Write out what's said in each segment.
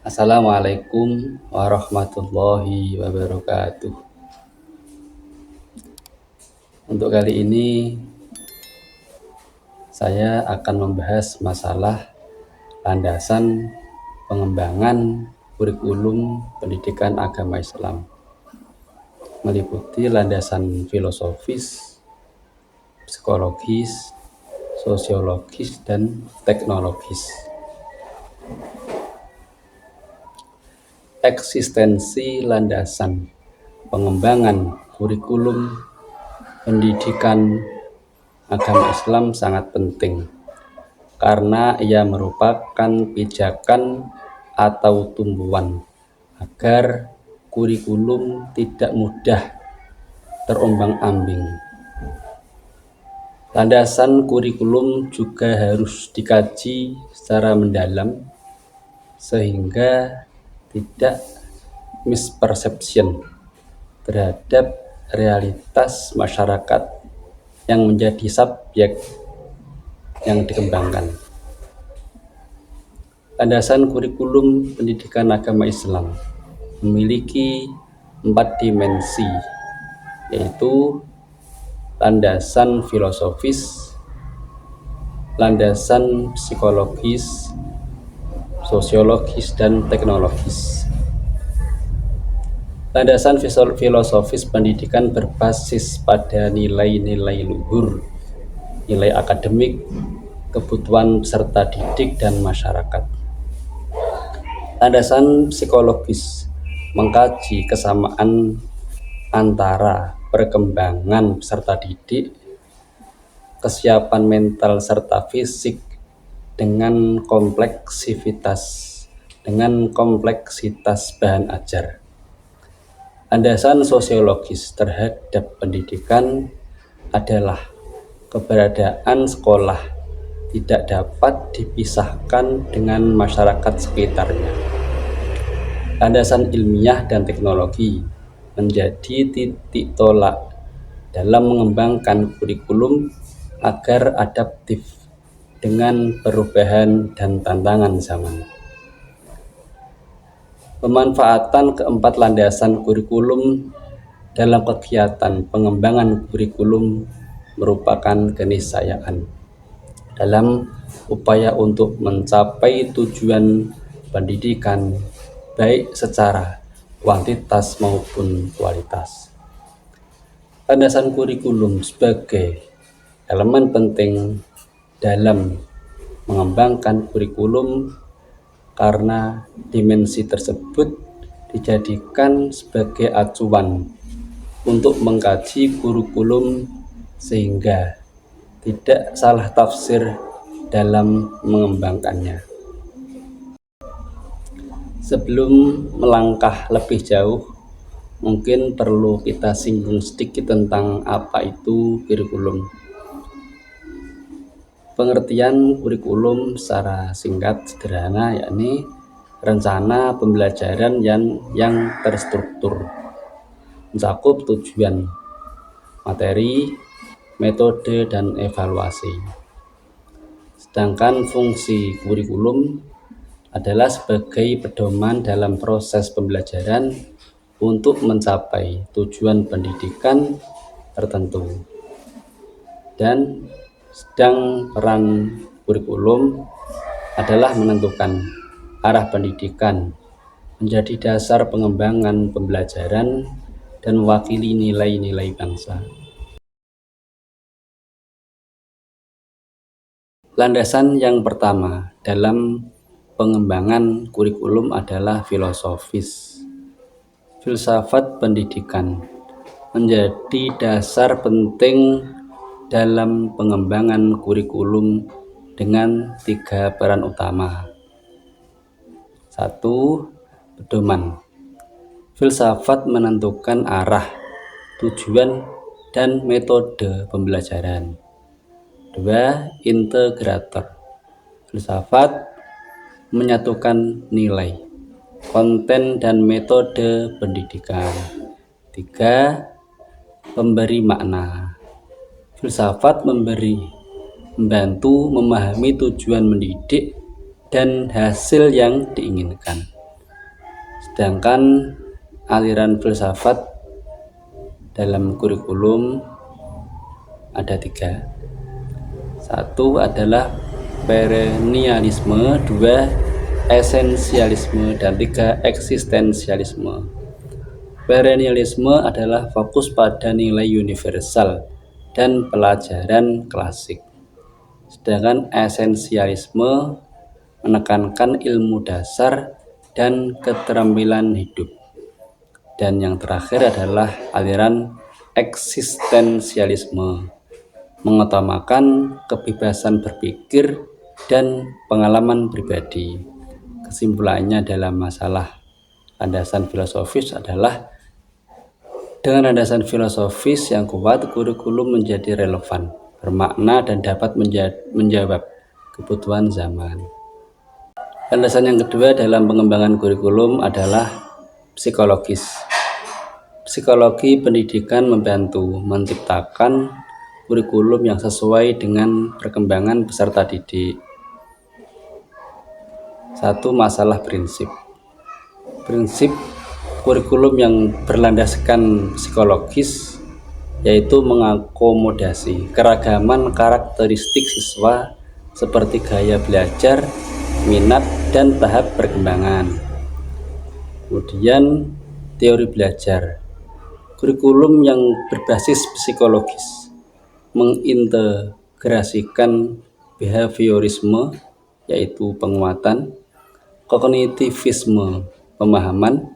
Assalamualaikum warahmatullahi wabarakatuh. Untuk kali ini saya akan membahas masalah landasan pengembangan kurikulum pendidikan agama Islam, meliputi landasan filosofis, psikologis, sosiologis, dan teknologis. Eksistensi landasan pengembangan kurikulum pendidikan agama Islam sangat penting karena ia merupakan pijakan atau tumbuhan agar kurikulum tidak mudah terombang-ambing. Landasan kurikulum juga harus dikaji secara mendalam sehingga tidak misperception terhadap realitas masyarakat yang menjadi subjek yang dikembangkan. Landasan kurikulum pendidikan agama Islam memiliki 4 dimensi, yaitu landasan filosofis, landasan psikologis, sosiologis, dan teknologis. Landasan filosofis pendidikan berbasis pada nilai-nilai luhur, nilai akademik, kebutuhan peserta didik, dan masyarakat. Landasan psikologis mengkaji kesamaan antara perkembangan peserta didik, kesiapan mental serta fisik dengan kompleksitas bahan ajar. Landasan sosiologis terhadap pendidikan adalah keberadaan sekolah tidak dapat dipisahkan dengan masyarakat sekitarnya. Landasan ilmiah dan teknologi menjadi titik tolak dalam mengembangkan kurikulum agar adaptif dengan perubahan dan tantangan zaman. Pemanfaatan keempat landasan kurikulum dalam kegiatan pengembangan kurikulum merupakan keniscayaan dalam upaya untuk mencapai tujuan pendidikan baik secara kuantitas maupun kualitas. Landasan kurikulum sebagai elemen penting dalam mengembangkan kurikulum karena dimensi tersebut dijadikan sebagai acuan untuk mengkaji kurikulum sehingga tidak salah tafsir dalam mengembangkannya. Sebelum melangkah lebih jauh, mungkin perlu kita singgung sedikit tentang apa itu kurikulum. Pengertian kurikulum secara singkat sederhana yakni rencana pembelajaran yang terstruktur, mencakup tujuan, materi, metode, dan evaluasi. Sedangkan fungsi kurikulum adalah sebagai pedoman dalam proses pembelajaran untuk mencapai tujuan pendidikan tertentu. Dan sedang peran kurikulum adalah menentukan arah pendidikan, menjadi dasar pengembangan pembelajaran, dan mewakili nilai-nilai bangsa. Landasan yang pertama dalam pengembangan kurikulum adalah filosofis. Filsafat pendidikan menjadi dasar penting dalam pengembangan kurikulum dengan 3 peran utama. 1. Pedoman. Filsafat menentukan arah, tujuan, dan metode pembelajaran. 2. Integrator. Filsafat menyatukan nilai, konten, dan metode pendidikan. 3. Pemberi makna. Filsafat membantu memahami tujuan mendidik dan hasil yang diinginkan. Sedangkan aliran filsafat dalam kurikulum ada 3. Satu adalah perennialisme, 2 esensialisme, dan 3 eksistensialisme. Perennialisme adalah fokus pada nilai universal dan pelajaran klasik. Sedangkan esensialisme menekankan ilmu dasar dan keterampilan hidup. Dan yang terakhir adalah aliran eksistensialisme, mengutamakan kebebasan berpikir dan pengalaman pribadi. Kesimpulannya dalam masalah landasan filosofis adalah dengan landasan filosofis yang kuat, kurikulum menjadi relevan, bermakna, dan dapat menjawab kebutuhan zaman. Landasan yang kedua dalam pengembangan kurikulum adalah psikologis. Psikologi pendidikan membantu menciptakan kurikulum yang sesuai dengan perkembangan peserta didik. 1. Masalah prinsip. Prinsip kurikulum yang berlandaskan psikologis yaitu mengakomodasi keragaman karakteristik siswa seperti gaya belajar, minat, dan tahap perkembangan. Kemudian teori belajar. Kurikulum yang berbasis psikologis mengintegrasikan behaviorisme yaitu penguatan, kognitivisme pemahaman,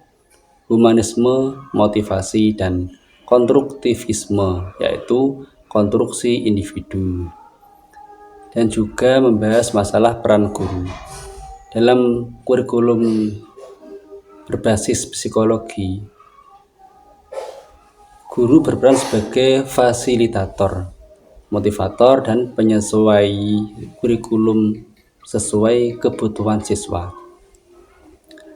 humanisme motivasi, dan konstruktivisme yaitu konstruksi individu. Dan juga membahas masalah peran guru. Dalam kurikulum berbasis psikologi, guru berperan sebagai fasilitator, motivator, dan penyesuai kurikulum sesuai kebutuhan siswa.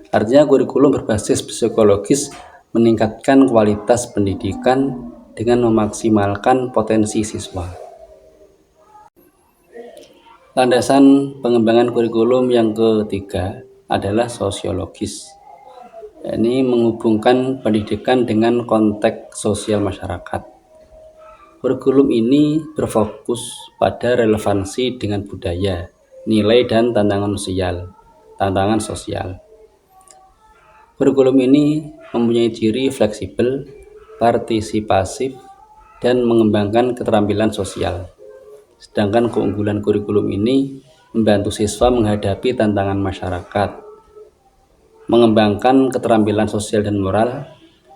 Artinya kurikulum berbasis psikologis meningkatkan kualitas pendidikan dengan memaksimalkan potensi siswa. Landasan pengembangan kurikulum yang ketiga adalah sosiologis. Ini menghubungkan pendidikan dengan konteks sosial masyarakat. Kurikulum ini berfokus pada relevansi dengan budaya, nilai, dan tantangan sosial. Kurikulum ini mempunyai ciri fleksibel, partisipasif, dan mengembangkan keterampilan sosial. Sedangkan keunggulan kurikulum ini membantu siswa menghadapi tantangan masyarakat, mengembangkan keterampilan sosial dan moral,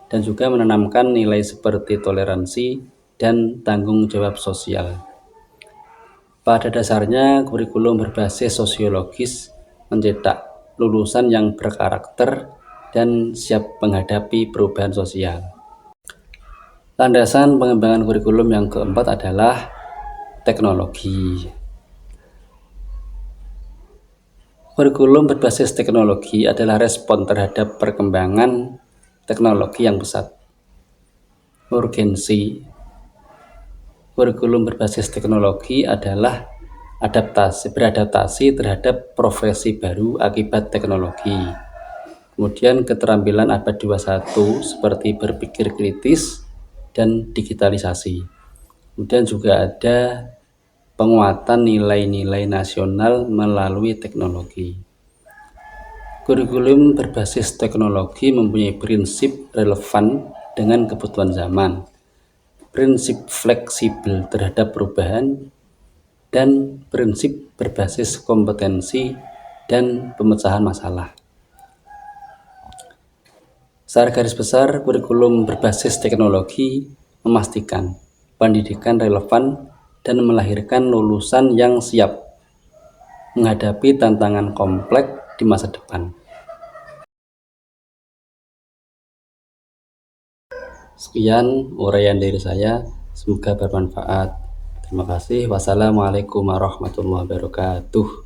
dan juga menanamkan nilai seperti toleransi dan tanggung jawab sosial. Pada dasarnya, kurikulum berbasis sosiologis mencetak lulusan yang berkarakter dan siap menghadapi perubahan sosial. Landasan pengembangan kurikulum yang keempat adalah teknologi. Kurikulum berbasis teknologi adalah respon terhadap perkembangan teknologi yang pesat. Urgensi kurikulum berbasis teknologi adalah beradaptasi terhadap profesi baru akibat teknologi. Kemudian keterampilan abad 21 seperti berpikir kritis dan digitalisasi. Kemudian juga ada penguatan nilai-nilai nasional melalui teknologi. Kurikulum berbasis teknologi mempunyai prinsip relevan dengan kebutuhan zaman, prinsip fleksibel terhadap perubahan, dan prinsip berbasis kompetensi dan pemecahan masalah. Secara garis besar, kurikulum berbasis teknologi memastikan pendidikan relevan dan melahirkan lulusan yang siap menghadapi tantangan kompleks di masa depan. Sekian uraian dari saya, semoga bermanfaat. Terima kasih. Wassalamualaikum warahmatullahi wabarakatuh.